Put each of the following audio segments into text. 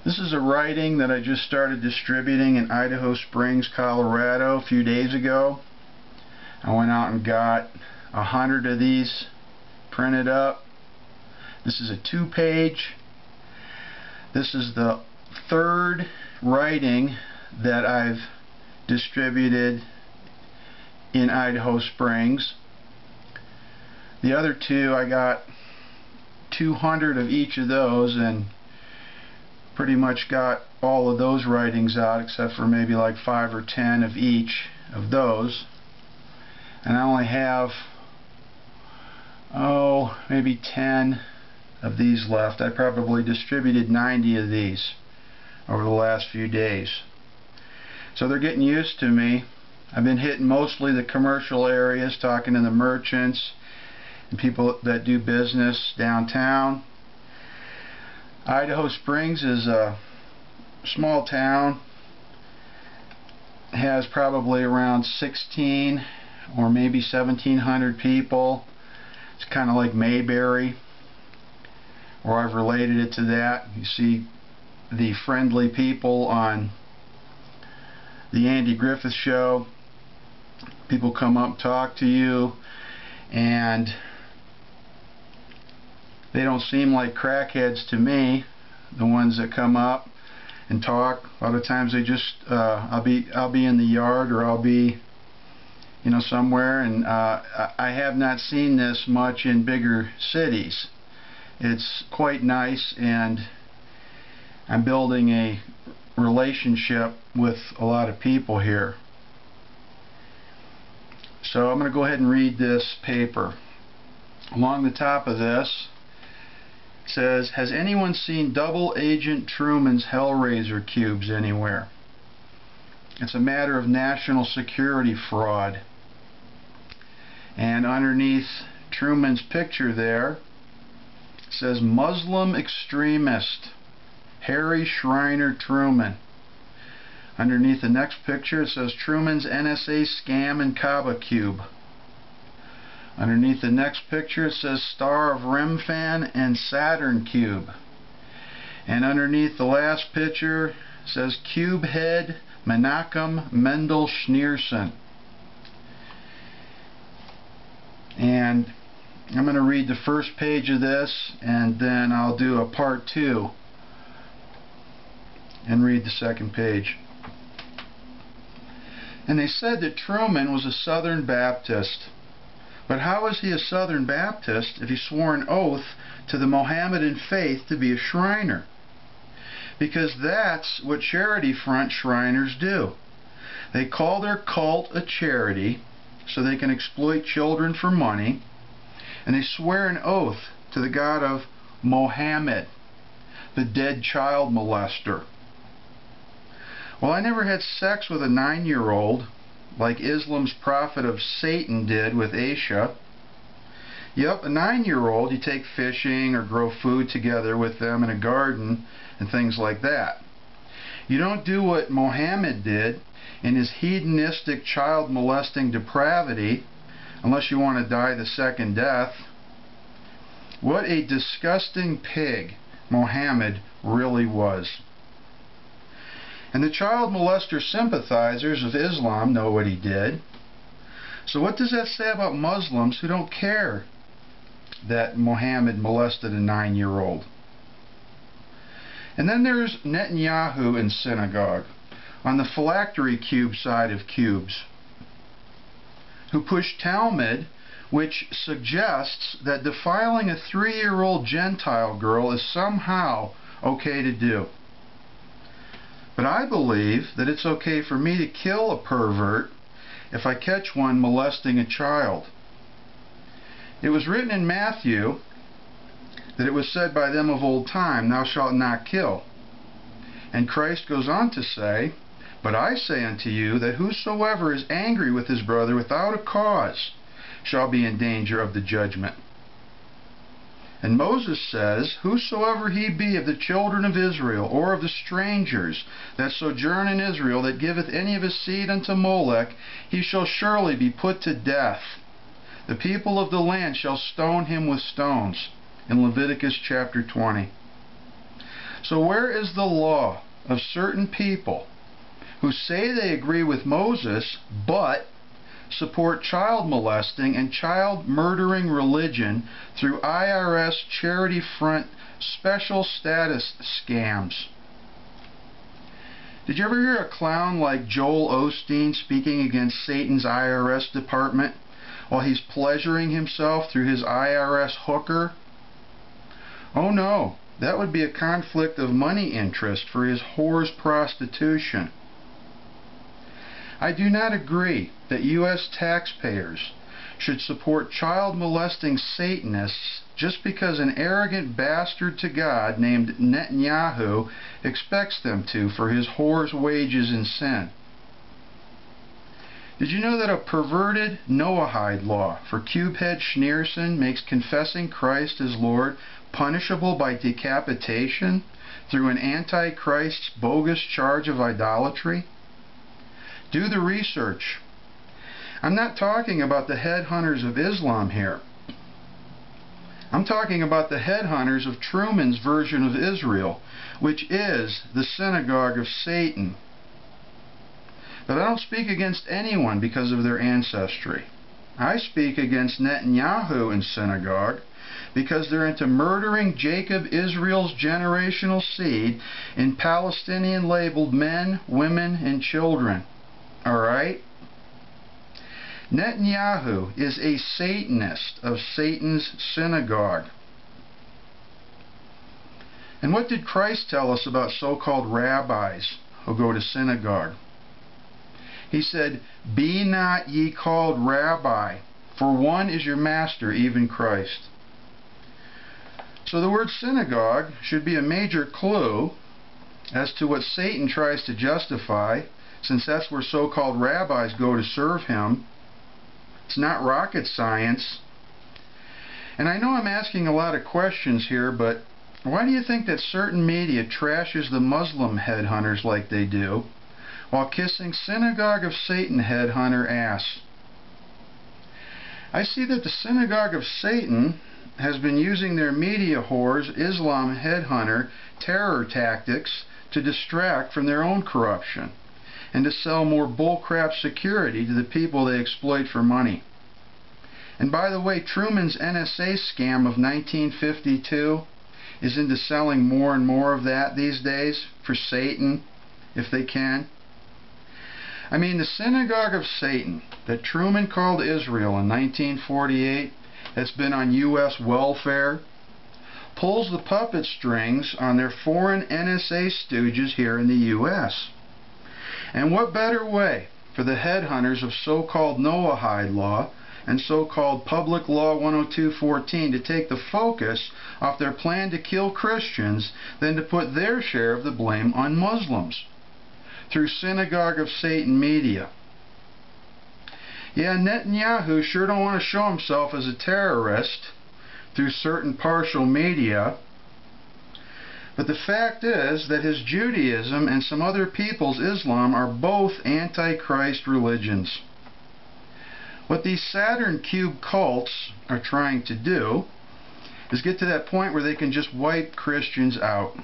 This is a writing that I just started distributing in Idaho Springs, Colorado a few days ago. I went out and got 100 of these printed up. This is a 2-page. This is the third writing that I've distributed in Idaho Springs. The other two, I got 200 of each of those and pretty much got all of those writings out except for maybe like 5 or 10 of each of those. And I only have maybe 10 of these left. I probably distributed 90 of these over the last few days. So they're getting used to me. I've been hitting mostly the commercial areas, talking to the merchants and people that do business downtown. Idaho Springs is a small town. It has probably around 16 or maybe 1,700 people. It's kind of like Mayberry, or I've related it to that. You see the friendly people on the Andy Griffith Show. People come up and talk to you, and they don't seem like crackheads to me, the ones that come up and talk. A lot of times they just I'll be in the yard, or I'll be somewhere, and I have not seen this much in bigger cities. It's quite nice, and I'm building a relationship with a lot of people here. So I'm going to go ahead and read this paper. Along the top of this it says, "Has anyone seen Double Agent Truman's Hellraiser cubes anywhere? It's a matter of national security fraud." And underneath Truman's picture there it says, "Muslim extremist Harry Schreiner Truman." Underneath the next picture it says, "Truman's NSA scam and Kaba cube." Underneath the next picture it says, "Star of Remphan and Saturn cube." And underneath the last picture it says, "Cube head Menachem Mendel Schneerson." And I'm going to read the first page of this, and then I'll do a part 2 and read the second page. "And they said that Truman was a Southern Baptist. But how was he a Southern Baptist if he swore an oath to the Mohammedan faith to be a Shriner? Because that's what charity front Shriners do. They call their cult a charity so they can exploit children for money, and they swear an oath to the god of Mohammed, the dead child molester. Well, I never had sex with a 9-year-old like Islam's prophet of Satan did with Aisha. Yep, a 9-year-old, you take fishing or grow food together with them in a garden and things like that. You don't do what Mohammed did in his hedonistic child molesting depravity unless you want to die the second death. What a disgusting pig Mohammed really was. And the child molester sympathizers of Islam know what he did. So what does that say about Muslims who don't care that Mohammed molested a 9-year-old? And then there's Netanyahu in synagogue, on the phylactery cube side of cubes, who pushed Talmud, which suggests that defiling a 3-year-old Gentile girl is somehow okay to do. But I believe that it's okay for me to kill a pervert if I catch one molesting a child. It was written in Matthew that it was said by them of old time, 'Thou shalt not kill.' And Christ goes on to say, 'But I say unto you that whosoever is angry with his brother without a cause shall be in danger of the judgment.' And Moses says, 'Whosoever he be of the children of Israel, or of the strangers that sojourn in Israel, that giveth any of his seed unto Molech, he shall surely be put to death. The people of the land shall stone him with stones.'" In Leviticus chapter 20. So where is the law of certain people who say they agree with Moses but support child molesting and child murdering religion through IRS charity front special status scams? Did you ever hear a clown like Joel Osteen speaking against Satan's IRS department while he's pleasuring himself through his IRS hooker? Oh no, that would be a conflict of money interest for his whore's prostitution. I do not agree that U.S. taxpayers should support child molesting Satanists just because an arrogant bastard to God named Netanyahu expects them to for his whore's wages in sin. Did you know that a perverted Noahide law for Cubehead Schneerson makes confessing Christ as Lord punishable by decapitation through an Antichrist's bogus charge of idolatry? Do the research. I'm not talking about the headhunters of Islam here. I'm talking about the headhunters of Truman's version of Israel, which is the synagogue of Satan. But I don't speak against anyone because of their ancestry. I speak against Netanyahu and synagogue because they're into murdering Jacob Israel's generational seed in Palestinian-labeled men, women, and children. Alright? Netanyahu is a Satanist of Satan's synagogue. And what did Christ tell us about so-called rabbis who go to synagogue? He said, "Be not ye called rabbi, for one is your master, even Christ." So the word synagogue should be a major clue as to what Satan tries to justify, since that's where so-called rabbis go to serve him. It's not rocket science. And I know I'm asking a lot of questions here, but why do you think that certain media trashes the Muslim headhunters like they do, while kissing Synagogue of Satan headhunter ass? I see that the Synagogue of Satan has been using their media whores, Islam headhunter, terror tactics to distract from their own corruption and to sell more bullcrap security to the people they exploit for money. And by the way, Truman's NSA scam of 1952 is into selling more and more of that these days for Satan, if they can. I mean, the synagogue of Satan that Truman called Israel in 1948, that's been on U.S. welfare, pulls the puppet strings on their foreign NSA stooges here in the U.S. And what better way for the headhunters of so-called Noahide law and so-called Public Law 102.14 to take the focus off their plan to kill Christians than to put their share of the blame on Muslims through Synagogue of Satan media. Yeah, Netanyahu sure don't want to show himself as a terrorist through certain partial media, but the fact is that his Judaism and some other people's Islam are both antichrist religions. What these Saturn cube cults are trying to do is get to that point where they can just wipe Christians out.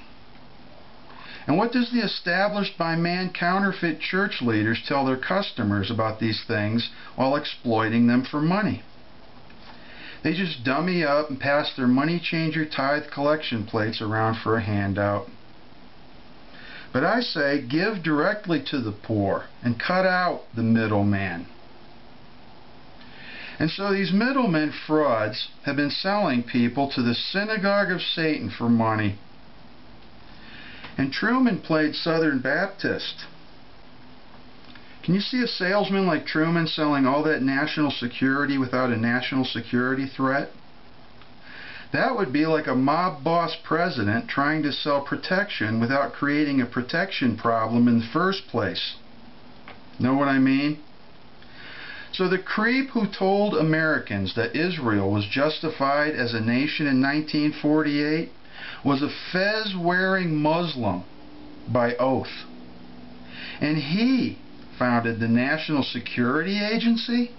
And what does the established by man counterfeit church leaders tell their customers about these things while exploiting them for money? They just dummy up and pass their money changer tithe collection plates around for a handout. But I say, give directly to the poor and cut out the middleman. And so these middlemen frauds have been selling people to the synagogue of Satan for money. And Truman played Southern Baptist. Can you see a salesman like Truman selling all that national security without a national security threat? That would be like a mob boss president trying to sell protection without creating a protection problem in the first place. Know what I mean? So the creep who told Americans that Israel was justified as a nation in 1948 was a fez-wearing Muslim by oath. And he founded the National Security Agency?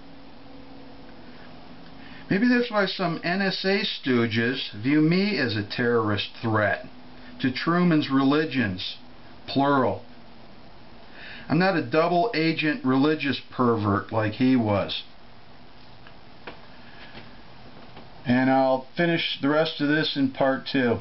Maybe that's why some NSA stooges view me as a terrorist threat, to Truman's religions, plural. I'm not a double agent religious pervert like he was. And I'll finish the rest of this in part 2.